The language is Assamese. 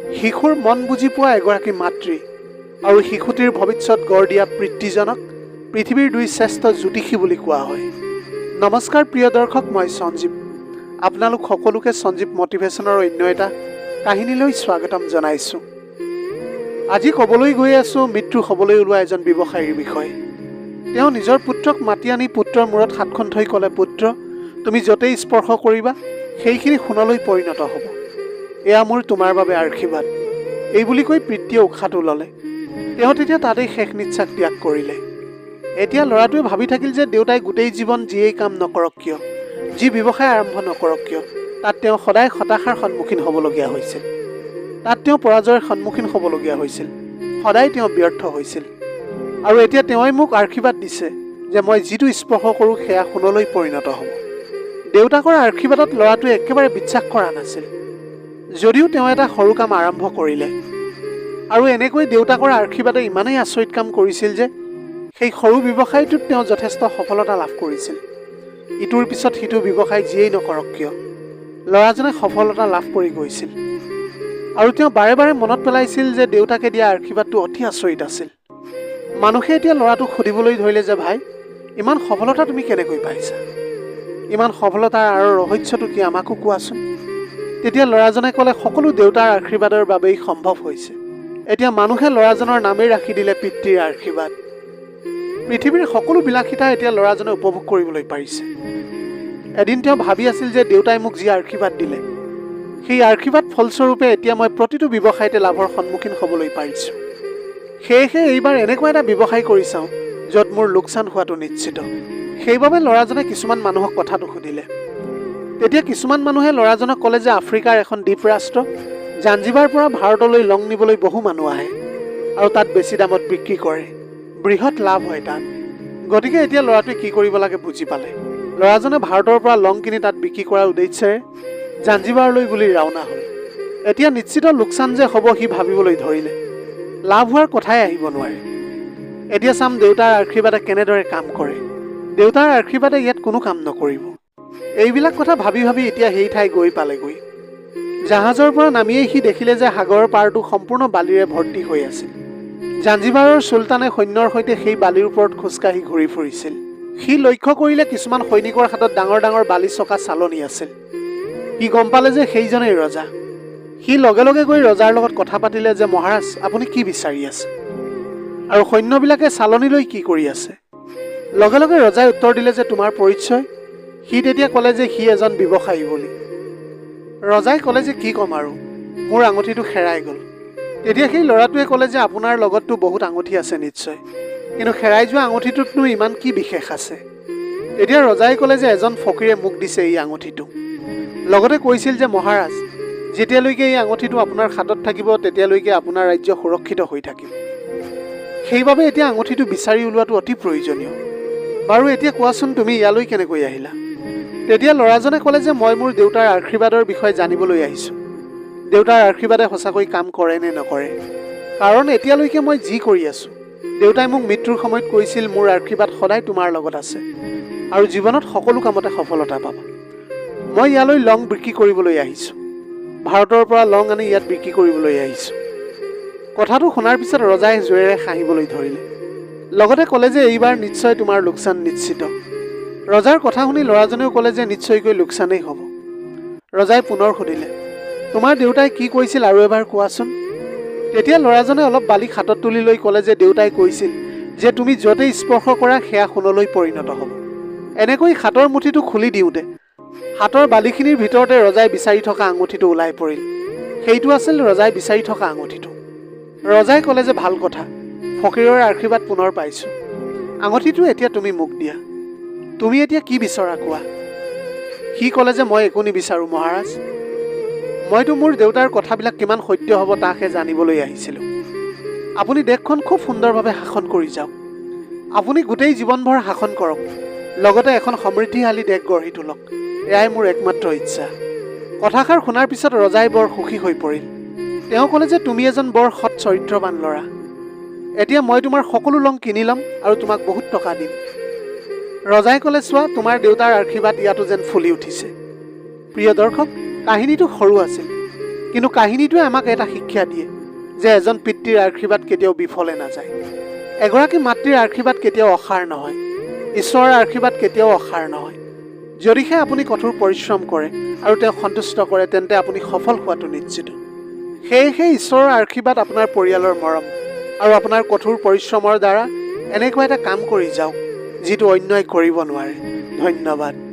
শিশুৰ মন বুজি পোৱা এগৰাকী মাতৃ আৰু শিশুটিৰ ভৱিষ্যত গঢ় দিয়া পিতৃজনক পৃথিৱীৰ দুই শ্ৰেষ্ঠ জ্যোতিষী বুলি কোৱা হয়। নমস্কাৰ প্ৰিয় দৰ্শক, মই সঞ্জীৱ। আপোনালোক সকলোকে সঞ্জীৱ মটিভেশ্যনৰ অন্য এটা কাহিনীলৈ স্বাগতম জনাইছোঁ। আজি ক'বলৈ গৈ আছোঁ মৃত্যু হ'বলৈ ওলোৱা এজন ব্যৱসায়ীৰ বিষয়ে। তেওঁ নিজৰ পুত্ৰক মাতি আনি পুত্ৰৰ মূৰত হাতখন থৈ ক'লে, পুত্ৰ, তুমি য'তেই স্পৰ্শ কৰিবা সেইখিনি সোণলৈ পৰিণত হ'ব। এয়া মোৰ তোমাৰ বাবে আশীৰ্বাদ। এই বুলি কৈ পিতৃয়ে উশাহটো ল'লে। তেওঁ তেতিয়া তাতেই শেষ নিশ্বাস ত্যাগ কৰিলে। এতিয়া ল'ৰাটোৱে ভাবি থাকিল যে দেউতাই গোটেই জীৱন যিয়েই কাম নকৰক কিয়, যি ব্যৱসায় আৰম্ভ নকৰক কিয়, তাত তেওঁ সদায় হতাশাৰ সন্মুখীন হ'বলগীয়া হৈছিল। তাত তেওঁ পৰাজয়ৰ সন্মুখীন হ'বলগীয়া হৈছিল। সদায় তেওঁ ব্যৰ্থ হৈছিল। আৰু এতিয়া তেওঁই মোক আশীৰ্বাদ দিছে যে মই যিটো স্পৰ্শ কৰোঁ সেয়া সোণলৈ পৰিণত হ'ব। দেউতাকৰ আশীৰ্বাদত ল'ৰাটোৱে একেবাৰে বিশ্বাস কৰা নাছিল, যদিও তেওঁ এটা সৰু কাম আৰম্ভ কৰিলে। আৰু এনেকৈ দেউতাকৰ আশীৰ্বাদে ইমানেই আচৰিত কাম কৰিছিল যে সেই সৰু ব্যৱসায়টোত তেওঁ যথেষ্ট সফলতা লাভ কৰিছিল। ইটোৰ পিছত সিটো ব্যৱসায় যিয়েই নকৰক কিয়, ল'ৰাজনে সফলতা লাভ কৰি গৈছিল। আৰু তেওঁ বাৰে বাৰে মনত পেলাইছিল যে দেউতাকে দিয়া আশীৰ্বাদটো অতি আচৰিত আছিল। মানুহে এতিয়া ল'ৰাটোক সুধিবলৈ ধৰিলে যে ভাই, ইমান সফলতা তুমি কেনেকৈ পাইছা? ইমান সফলতাৰ আঁৰৰ ৰহস্যটো কি, আমাকো কোৱাচোন। তেতিয়া ল'ৰাজনে ক'লে, সকলো দেউতাৰ আশীৰ্বাদৰ বাবেই সম্ভৱ হৈছে। এতিয়া মানুহে ল'ৰাজনৰ নামেই ৰাখি দিলে পিতৃৰ আশীৰ্বাদ। পৃথিৱীৰ সকলো বিলাসিতা এতিয়া ল'ৰাজনে উপভোগ কৰিবলৈ পাৰিছে। এদিন তেওঁ ভাবি আছিল যে দেউতাই মোক যি আশীৰ্বাদ দিলে, সেই আশীৰ্বাদ ফলস্বৰূপে এতিয়া মই প্ৰতিটো ব্যৱসায়তে লাভৰ সন্মুখীন হ'বলৈ পাৰিছোঁ। সেয়েহে এইবাৰ এনেকুৱা এটা ব্যৱসায় কৰি চাওঁ য'ত মোৰ লোকচান হোৱাটো নিশ্চিত। সেইবাবে ল'ৰাজনে কিছুমান মানুহক কথাটো সুধিলে। তেতিয়া কিছুমান মানুহে ল'ৰাজনক ক'লে যে আফ্ৰিকাৰ এখন দ্বীপ ৰাষ্ট্ৰ জাঞ্জিবাৰ পৰা ভাৰতলৈ লং নিবলৈ বহু মানুহ আহে আৰু তাত বেছি দামত বিক্ৰী কৰে। বৃহৎ লাভ হয় তাত। গতিকে এতিয়া ল'ৰাটোৱে কি কৰিব লাগে বুজি পালে। ল'ৰাজনে ভাৰতৰ পৰা লং কিনি তাত বিক্ৰী কৰাৰ উদ্দেশ্যেৰে জাঞ্জিবাৰলৈ বুলি ৰাওনা হ'ল। এতিয়া নিশ্চিত লোকচান যে হ'ব সি ভাবিবলৈ ধৰিলে। লাভ হোৱাৰ কথাই আহিব নোৱাৰে। এতিয়া চাম দেউতাৰ আশীৰ্বাদে কেনেদৰে কাম কৰে। দেউতাৰ আশীৰ্বাদে ইয়াত কোনো কাম নকৰিব। এইবিলাক কথা ভাবি ভাবি এতিয়া সেই ঠাই গৈ পালেগৈ। জাহাজৰ পৰা নামিয়েই সি দেখিলে যে সাগৰৰ পাৰটো সম্পূৰ্ণ বালিৰে ভৰ্তি হৈ আছিল। জাঞ্জিবাৰৰ চুলতানে সৈন্যৰ সৈতে সেই বালিৰ ওপৰত খোজকাঢ়ি ঘূৰি ফুৰিছিল। সি লক্ষ্য কৰিলে কিছুমান সৈনিকৰ হাতত ডাঙৰ ডাঙৰ বালি চকা চালনি আছিল। সি গম পালে যে সেইজনেই ৰজা। সি লগে লগে গৈ ৰজাৰ লগত কথা পাতিলে যে মহাৰাজ, আপুনি কি বিচাৰি আছে আৰু সৈন্যবিলাকে চালনিলৈ কি কৰি আছে? লগে লগে ৰজাই উত্তৰ দিলে যে তোমাৰ পৰিচয়? সি তেতিয়া ক'লে যে সি এজন ব্যৱসায়ী বুলি। ৰজাই ক'লে যে কি ক'ম আৰু, মোৰ আঙুঠিটো হেৰাই গ'ল। তেতিয়া সেই ল'ৰাটোৱে ক'লে যে আপোনাৰ লগততো বহুত আঙুঠি আছে নিশ্চয়, কিন্তু হেৰাই যোৱা আঙুঠিটোতনো ইমান কি বিশেষ আছে? তেতিয়া ৰজাই ক'লে যে এজন ফকীৰে মোক দিছে এই আঙুঠিটো। লগতে কৈছিল যে মহাৰাজ, যেতিয়ালৈকে এই আঙুঠিটো আপোনাৰ হাতত থাকিব তেতিয়ালৈকে আপোনাৰ ৰাজ্য সুৰক্ষিত হৈ থাকিব। সেইবাবে এতিয়া আঙুঠিটো বিচাৰি ওলোৱাটো অতি প্ৰয়োজনীয়। বাৰু এতিয়া কোৱাচোন তুমি ইয়ালৈ কেনেকৈ আহিলা? তেতিয়া ল'ৰাজনে ক'লে যে মই মোৰ দেউতাৰ আশীৰ্বাদৰ বিষয়ে জানিবলৈ আহিছোঁ। দেউতাৰ আশীৰ্বাদে সঁচাকৈ কাম কৰে নে নকৰে। কাৰণ এতিয়ালৈকে মই যি কৰি আছোঁ, দেউতাই মোক মৃত্যুৰ সময়ত কৈছিল মোৰ আশীৰ্বাদ সদায় তোমাৰ লগত আছে আৰু জীৱনত সকলো কামতে সফলতা পাবা। মই ইয়ালৈ লং বিক্ৰী কৰিবলৈ আহিছোঁ। ভাৰতৰ পৰা লং আনি ইয়াত বিক্ৰী কৰিবলৈ আহিছোঁ। কথাটো শুনাৰ পিছত ৰজাই জোৰেৰে হাঁহিবলৈ ধৰিলে। লগতে ক'লে যে এইবাৰ নিশ্চয় তোমাৰ লোকচান নিশ্চিত। ৰজাৰ কথা শুনি ল'ৰাজনেও ক'লে যে নিশ্চয়কৈ লোকচানেই হ'ব। ৰজাই পুনৰ সুধিলে, তোমাৰ দেউতাই কি কৈছিল আৰু এবাৰ কোৱাচোন। তেতিয়া ল'ৰাজনে অলপ বালি হাতত তুলি লৈ ক'লে যে দেউতাই কৈছিল যে তুমি য'তেই স্পৰ্শ কৰা সেয়া সোণলৈ পৰিণত হ'ব। এনেকৈ হাতৰ মুঠিটো খুলি দিওঁতে হাতৰ বালিখিনিৰ ভিতৰতে ৰজাই বিচাৰি থকা আঙুঠিটো ওলাই পৰিল। সেইটো আছিল ৰজাই বিচাৰি থকা আঙুঠিটো। ৰজাই ক'লে যে ভাল কথা, ফকীৰৰ আশীৰ্বাদ পুনৰ পাইছোঁ। আঙুঠিটো এতিয়া তুমি মোক দিয়া। তুমি এতিয়া কি বিচৰা কোৱা। সি ক'লে যে মই একো নিবিচাৰোঁ মহাৰাজ। মইতো মোৰ দেউতাৰ কথাবিলাক কিমান সত্য হ'ব তাকহে জানিবলৈ আহিছিলোঁ। আপুনি দেশখন খুব সুন্দৰভাৱে শাসন কৰি যাওক। আপুনি গোটেই জীৱনভৰ শাসন কৰক, লগতে এখন সমৃদ্ধিশালী দেশ গঢ়ি তোলক। এয়াই মোৰ একমাত্ৰ ইচ্ছা। কথাষাৰ শুনাৰ পিছত ৰজাই বৰ সুখী হৈ পৰিল। তেওঁ ক'লে যে তুমি এজন বৰ সৎ চৰিত্ৰৱান ল'ৰা। এতিয়া মই তোমাৰ সকলো লং কিনি ল'ম আৰু তোমাক বহুত টকা দিম। ৰজাই ক'লে, চোৱা তোমাৰ দেউতাৰ আশীৰ্বাদ ইয়াতো যেন ফুলি উঠিছে। প্ৰিয় দৰ্শক, কাহিনীটো সৰু আছিল, কিন্তু কাহিনীটোৱে আমাক এটা শিক্ষা দিয়ে যে এজন পিতৃৰ আশীৰ্বাদ কেতিয়াও বিফলে নাযায়। এগৰাকী মাতৃৰ আশীৰ্বাদ কেতিয়াও অসাৰ নহয়। ঈশ্বৰৰ আশীৰ্বাদ কেতিয়াও অসাৰ নহয়। যদিহে আপুনি কঠোৰ পৰিশ্ৰম কৰে আৰু তেওঁক সন্তুষ্ট কৰে, তেন্তে আপুনি সফল হোৱাটো নিশ্চিত। সেয়েহে ঈশ্বৰৰ আশীৰ্বাদ আপোনাৰ পৰিয়ালৰ মৰম আৰু আপোনাৰ কঠোৰ পৰিশ্ৰমৰ দ্বাৰা এনেকুৱা এটা কাম কৰি যাওক যিটো অন্যই কৰিব নোৱাৰে। ধন্যবাদ।